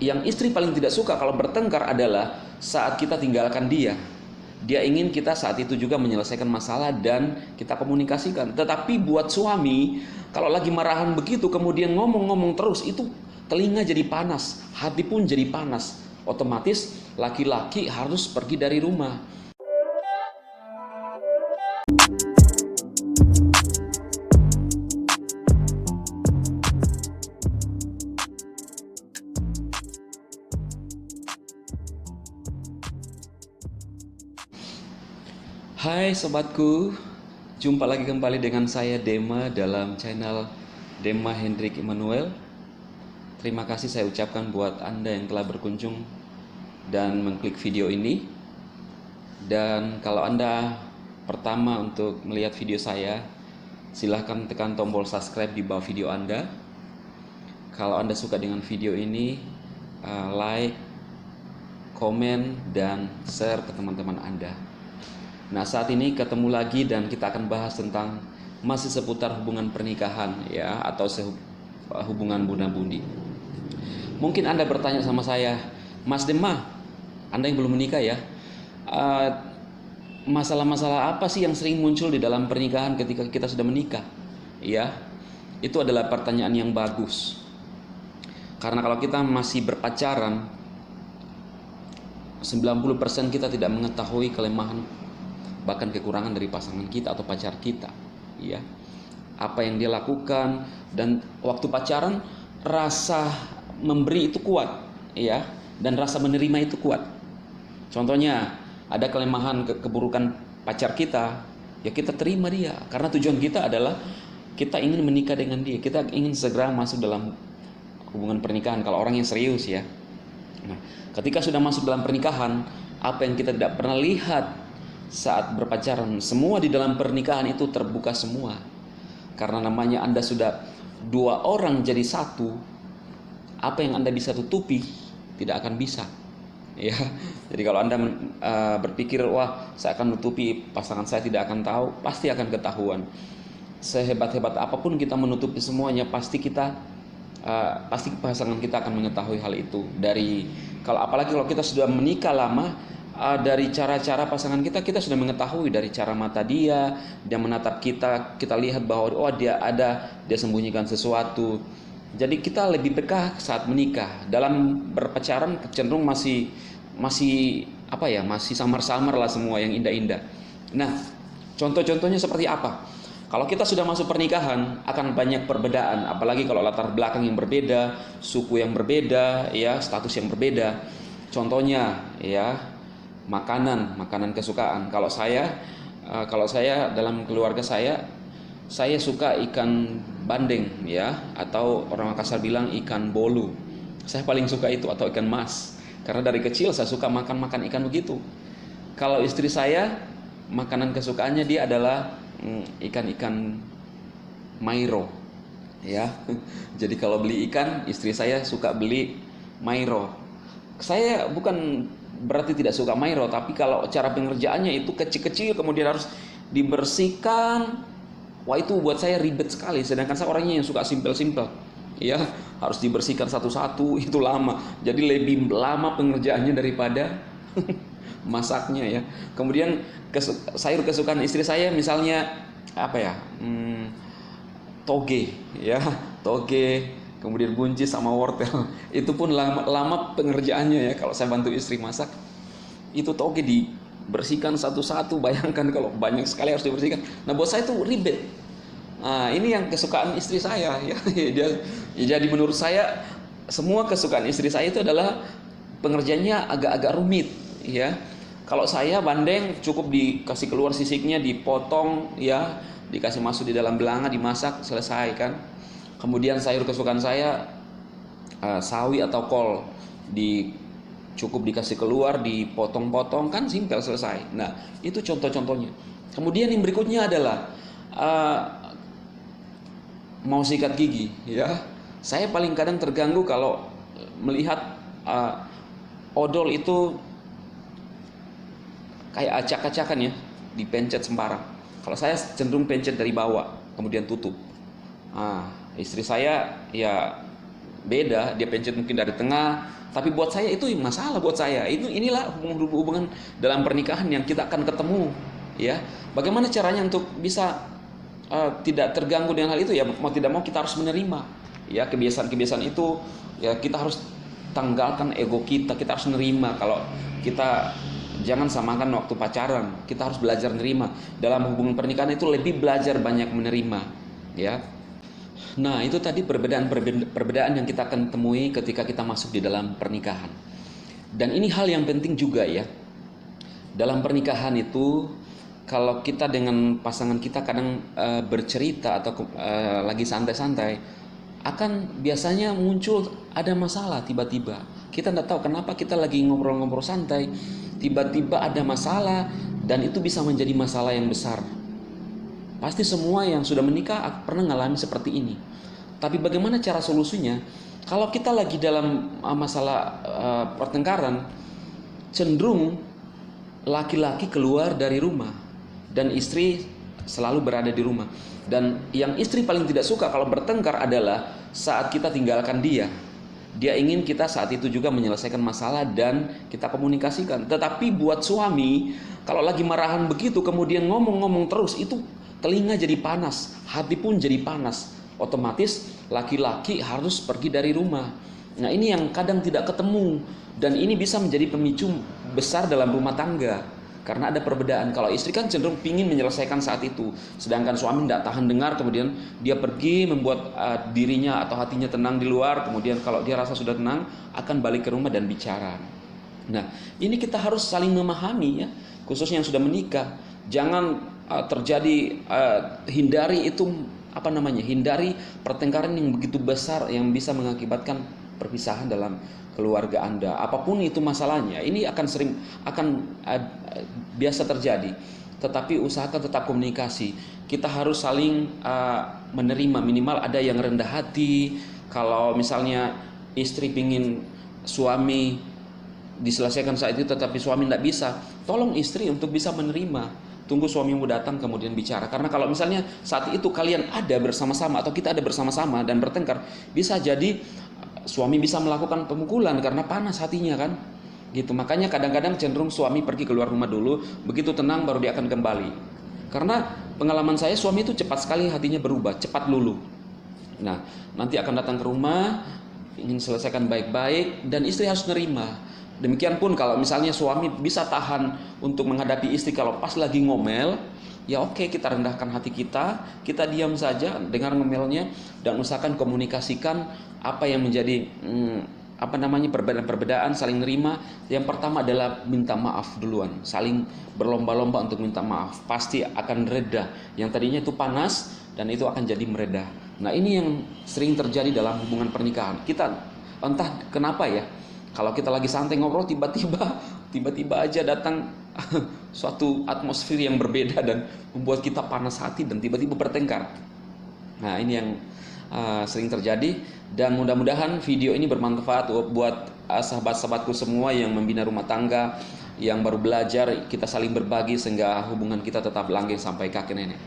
yang istri paling tidak suka kalau bertengkar adalah saat kita tinggalkan dia. Dia ingin kita saat itu juga menyelesaikan masalah dan kita komunikasikan. Tetapi buat suami, kalau lagi marahan begitu kemudian ngomong-ngomong terus, itu telinga jadi panas, hati pun jadi panas. Otomatis laki-laki harus pergi dari rumah. Hai sobatku, jumpa lagi kembali dengan saya Dema dalam channel Dema Hendrik Immanuel. Terima kasih saya ucapkan buat Anda yang telah berkunjung dan mengklik video ini. Dan kalau Anda pertama untuk melihat video saya, silahkan tekan tombol subscribe di bawah video Anda. Kalau Anda suka dengan video ini, like, komen, dan share ke teman-teman Anda. Nah, saat ini ketemu lagi dan kita akan bahas tentang masih seputar hubungan pernikahan ya, atau hubungan bunda-budi. Mungkin Anda bertanya sama saya, Mas Dema, Anda yang belum menikah ya, masalah-masalah apa sih yang sering muncul di dalam pernikahan ketika kita sudah menikah? Ya, itu adalah pertanyaan yang bagus. Karena kalau kita masih berpacaran, 90% kita tidak mengetahui kelemahan bahkan kekurangan dari pasangan kita atau pacar kita, ya. Apa yang dia lakukan, dan waktu pacaran rasa memberi itu kuat, ya, dan rasa menerima itu kuat. Contohnya, ada kelemahan keburukan pacar kita, ya kita terima dia, karena tujuan kita adalah kita ingin menikah dengan dia, kita ingin segera masuk dalam hubungan pernikahan kalau orang yang serius ya. Nah, ketika sudah masuk dalam pernikahan, apa yang kita tidak pernah lihat saat berpacaran, semua di dalam pernikahan itu terbuka semua. Karena namanya Anda sudah dua orang jadi satu, apa yang Anda bisa tutupi tidak akan bisa, ya. Jadi kalau Anda berpikir, wah saya akan menutupi, pasangan saya tidak akan tahu, pasti akan ketahuan. Sehebat-hebat apapun kita menutupi semuanya, pasti pasangan kita akan mengetahui hal itu. Apalagi kalau kita sudah menikah lama, dari cara-cara pasangan kita sudah mengetahui, dari cara mata dia menatap kita lihat bahwa dia sembunyikan sesuatu. Jadi kita lebih peka saat menikah. Dalam berpacaran cenderung masih samar-samar lah semua yang indah-indah. Nah, contoh-contohnya seperti apa? Kalau kita sudah masuk pernikahan, akan banyak perbedaan, apalagi kalau latar belakang yang berbeda, suku yang berbeda, ya, status yang berbeda. Contohnya, ya, makanan kesukaan. Kalau saya dalam keluarga saya suka ikan bandeng, ya, atau orang Makassar bilang ikan bolu. Saya paling suka itu, atau ikan mas. Karena dari kecil saya suka makan ikan begitu. Kalau istri saya, makanan kesukaannya dia adalah ikan mairo, ya. Jadi kalau beli ikan, istri saya suka beli mairo. Saya bukan berarti tidak suka mairo, tapi kalau cara pengerjaannya itu kecil-kecil kemudian harus dibersihkan, wah itu buat saya ribet sekali. Sedangkan saya orangnya yang suka simpel-simpel, ya, harus dibersihkan satu-satu, itu lama. Jadi lebih lama pengerjaannya daripada masaknya, ya. Kemudian sayur kesukaan istri saya misalnya toge, ya, kemudian buncis sama wortel. Itu pun lama pengerjaannya, ya. Kalau saya bantu istri masak, itu toge dibersihkan satu-satu. Bayangkan kalau banyak sekali harus dibersihkan. Nah, buat saya itu ribet. Nah, ini yang kesukaan istri saya, ya. Jadi menurut saya semua kesukaan istri saya itu adalah pengerjaannya agak-agak rumit, ya. Kalau saya bandeng cukup dikasih keluar sisiknya, dipotong, ya, dikasih masuk di dalam belanga, dimasak, selesai kan. Kemudian sayur kesukaan saya sawi atau kol, cukup dikasih keluar, dipotong-potong, kan simpel, selesai. Nah, itu contoh-contohnya. Kemudian yang berikutnya adalah mau sikat gigi, ya. Saya paling kadang terganggu kalau melihat odol itu kayak acak-acakan, ya, dipencet sembarang. Kalau saya cenderung pencet dari bawah, kemudian tutup. Istri saya ya beda, dia pencet mungkin dari tengah, tapi buat saya itu masalah buat saya. Inilah hubungan dalam pernikahan yang kita akan ketemu, ya. Bagaimana caranya untuk bisa tidak terganggu dengan hal itu, ya mau tidak mau kita harus menerima, ya, kebiasaan-kebiasaan itu, ya kita harus tanggalkan ego kita harus menerima. Kalau kita jangan samakan waktu pacaran, kita harus belajar menerima. Dalam hubungan pernikahan itu lebih belajar banyak menerima, ya. Nah, itu tadi perbedaan yang kita akan temui ketika kita masuk di dalam pernikahan. Dan ini hal yang penting juga, ya. Dalam pernikahan itu, kalau kita dengan pasangan kita kadang bercerita atau lagi santai-santai, akan biasanya muncul ada masalah tiba-tiba. Kita tidak tahu kenapa, kita lagi ngobrol-ngobrol santai, tiba-tiba ada masalah, dan itu bisa menjadi masalah yang besar. Pasti semua yang sudah menikah pernah mengalami seperti ini. Tapi bagaimana cara solusinya? Kalau kita lagi dalam masalah pertengkaran, cenderung laki-laki keluar dari rumah dan istri selalu berada di rumah. Dan yang istri paling tidak suka kalau bertengkar adalah saat kita tinggalkan dia. Dia ingin kita saat itu juga menyelesaikan masalah dan kita komunikasikan. Tetapi buat suami, kalau lagi marahan begitu kemudian ngomong-ngomong terus, itu telinga jadi panas, hati pun jadi panas. Otomatis laki-laki harus pergi dari rumah. Nah, ini yang kadang tidak ketemu, dan ini bisa menjadi pemicu besar dalam rumah tangga. Karena ada perbedaan. Kalau istri kan cenderung pingin menyelesaikan saat itu, sedangkan suami tidak tahan dengar, kemudian dia pergi membuat dirinya atau hatinya tenang di luar. Kemudian kalau dia rasa sudah tenang, akan balik ke rumah dan bicara. Nah, ini kita harus saling memahami, ya, khususnya yang sudah menikah. Jangan terjadi hindari hindari pertengkaran yang begitu besar yang bisa mengakibatkan perpisahan dalam keluarga Anda. Apapun itu masalahnya, ini akan biasa terjadi. Tetapi usahakan tetap komunikasi. Kita harus saling menerima, minimal ada yang rendah hati. Kalau misalnya istri pingin suami diselesaikan saat itu tetapi suami tidak bisa, tolong istri untuk bisa menerima. Tunggu suamimu datang kemudian bicara. Karena kalau misalnya saat itu kalian ada bersama-sama atau kita ada bersama-sama dan bertengkar, bisa jadi suami bisa melakukan pemukulan karena panas hatinya, kan? Gitu. Makanya kadang-kadang cenderung suami pergi keluar rumah dulu, begitu tenang baru dia akan kembali. Karena pengalaman saya, suami itu cepat sekali hatinya berubah, cepat luluh. Nah, nanti akan datang ke rumah, ingin selesaikan baik-baik, dan istri harus nerima. Demikian pun kalau misalnya suami bisa tahan untuk menghadapi istri kalau pas lagi ngomel, ya oke, kita rendahkan hati kita diam saja dengar ngomelnya, dan usahakan komunikasikan apa yang menjadi perbedaan-perbedaan, saling nerima. Yang pertama adalah minta maaf duluan, saling berlomba-lomba untuk minta maaf, pasti akan reda. Yang tadinya itu panas dan itu akan jadi mereda. Nah, ini yang sering terjadi dalam hubungan pernikahan. Kita entah kenapa, ya, kalau kita lagi santai ngobrol, tiba-tiba aja datang suatu atmosfer yang berbeda dan membuat kita panas hati dan tiba-tiba bertengkar. Nah, ini yang sering terjadi, dan mudah-mudahan video ini bermanfaat buat sahabat-sahabatku semua yang membina rumah tangga, yang baru belajar. Kita saling berbagi sehingga hubungan kita tetap langgeng sampai kakek nenek.